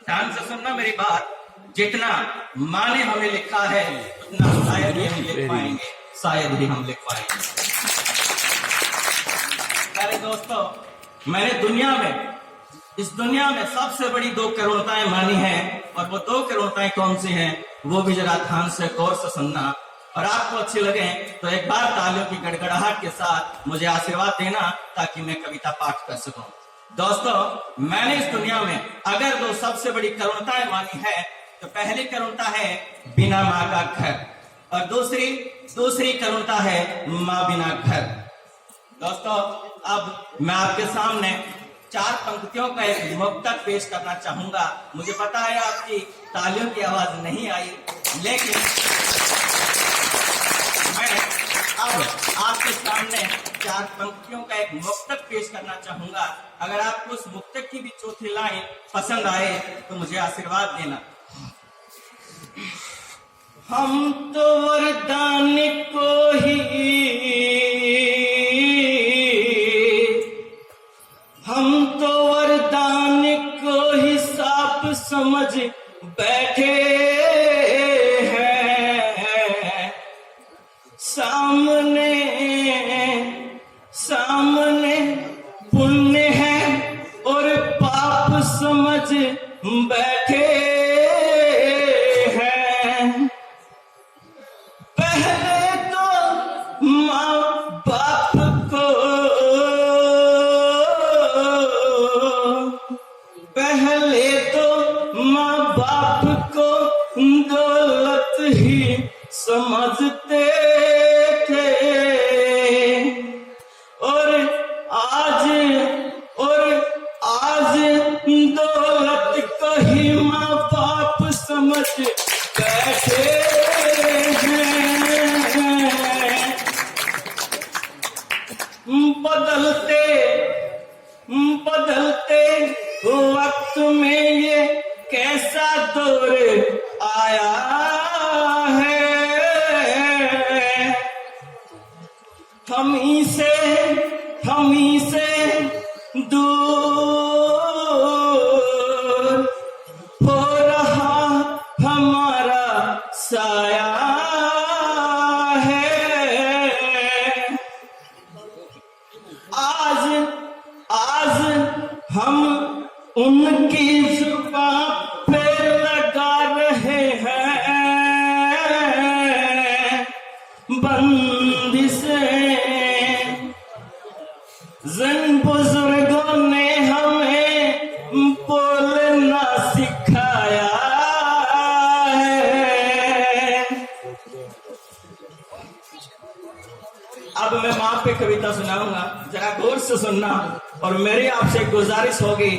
ध्यान से सुनना मेरी बात। जितना माँ ने हमें लिखा है उतना शायद ही हम लिख पाएंगे, शायद ही हम लिख पाएंगे। प्यारे दोस्तों, मैंने इस दुनिया में सबसे बड़ी 2 करुणताएं मानी हैं, और वो 2 करुणताएं कौन सी हैं वो भी जरा ध्यान से गौर से सुनना, और आपको अच्छी लगे तो एक बार तालियों की गड़गड़ाहट के साथ मुझे आशीर्वाद देना ताकि मैं कविता पाठ कर सकूं। दोस्तों, मैंने इस दुनिया में अगर 2 सबसे बड़ी करुणताएं मानी है तो पहली करुणता है बिना माँ का घर, और दूसरी करुणता है माँ बिना घर। दोस्तों, अब मैं आपके सामने 4 पंक्तियों का एक मुक्तक पेश करना चाहूंगा। मुझे पता है आपकी तालियों की आवाज नहीं आई, लेकिन मैं अब आपके सामने 4 पंक्तियों का एक मुक्तक पेश करना चाहूंगा। अगर आपको उस मुक्तक की भी चौथी लाइन पसंद आए तो मुझे आशीर्वाद देना। हम तो वरदान को ही साफ समझ बैठे हैं। सामने पुण्य है और पाप समझ बैठे हैं। पहले तो माँ बाप को दौलत ही समझते थे, और आज दौलत को ही माँ बाप समझ बैठे हैं। बदलते वक्त में ये कैसा दौर आया है। हम से दूर हो रहा हमारा साया है। आज हम उनकी जुबान पे लगा रहे हैं बंदिशें। जिन बुजुर्गों ने हमें बोलना सिखाया है। अब मैं माँ पे कविता सुनाऊंगा, जरा गौर से सुनना। और मेरी आपसे गुजारिश होगी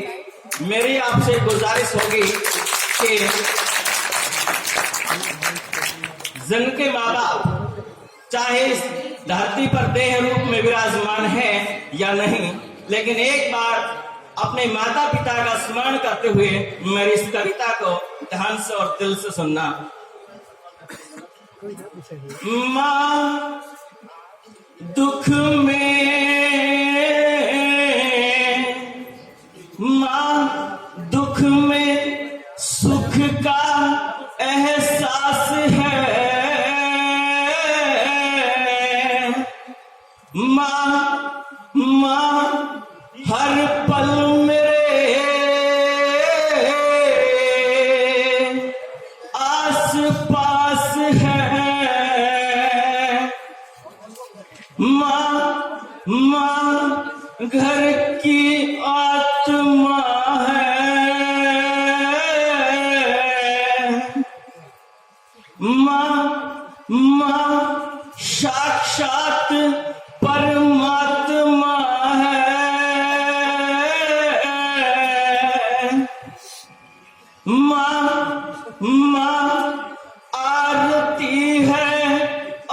कि जिनके माँ बाप चाहे इस धरती पर देह रूप में विराजमान है या नहीं, लेकिन एक बार अपने माता पिता का स्मरण करते हुए मेरी इस कविता को ध्यान से और दिल से सुनना। माँ दुख में सुख का एहसास है। माँ हर पल मेरे आस पास है। माँ घर की आत्मा है। माँ साक्षात परमात्मा है। माँ आरती है,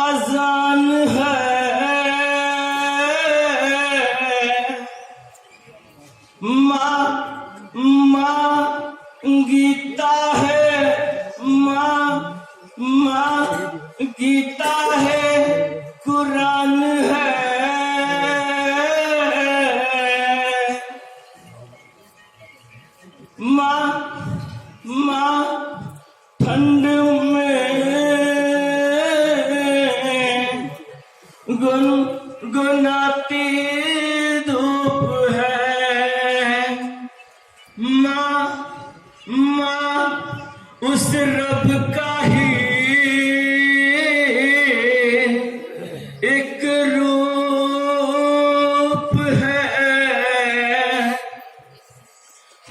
अजान है। माँ गीता है, माँ गीता है, कुरान है। माँ माँ उस रब का ही एक रूप है।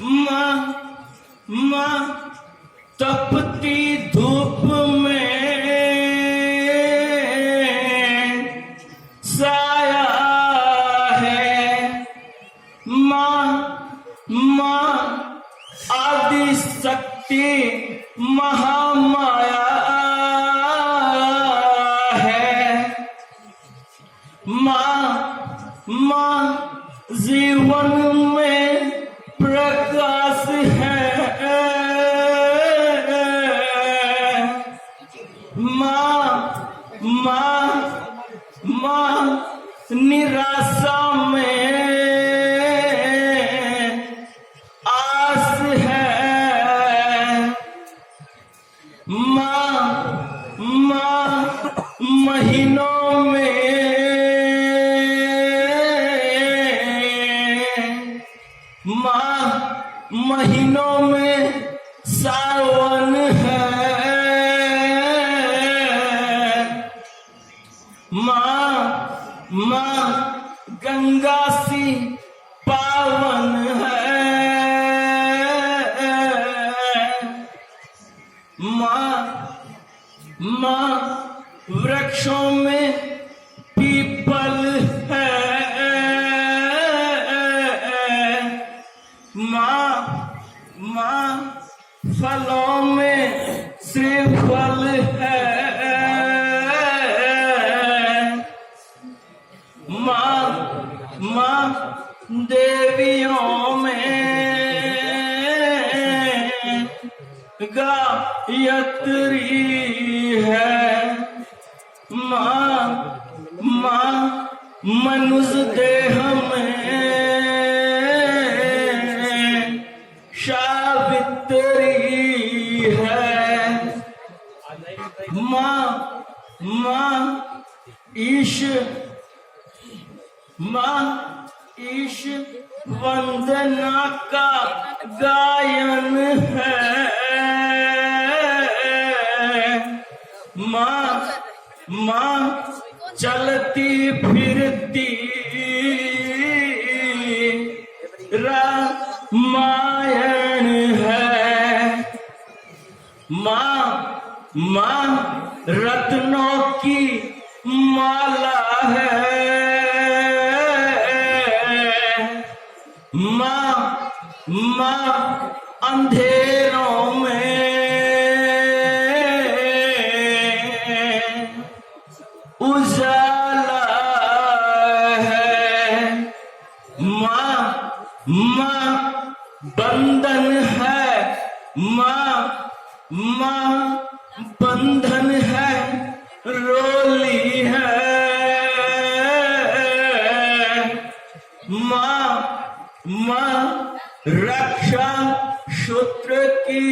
माँ माँ तपती धूप में साया है। माँ माँ आदि शक्ति महामाया है। माँ माँ जीवन में प्रकाश है। माँ माँ माँ निराशा में आस है। माँ माँ महीनों में माँ महीनों में सावन है। माँ माँ गंगा सी पावन है। माँ माँ वृक्षों में पीपल है। माँ माँ फलों में श्रीफल है। माँ माँ देवियों में गायत्री है। माँ माँ मनुष्य देह में सावित्री है। माँ माँ ईश माँ ईश वंदना का गायन है। माँ माँ चलती फिरती रामायण है। माँ माँ रत्नों की माला है। माँ माँ अंधेरों में उजाला है। माँ माँ बंधन है। माँ माँ बंधन है रोली है। माँ माँ रक्षा सूत्र की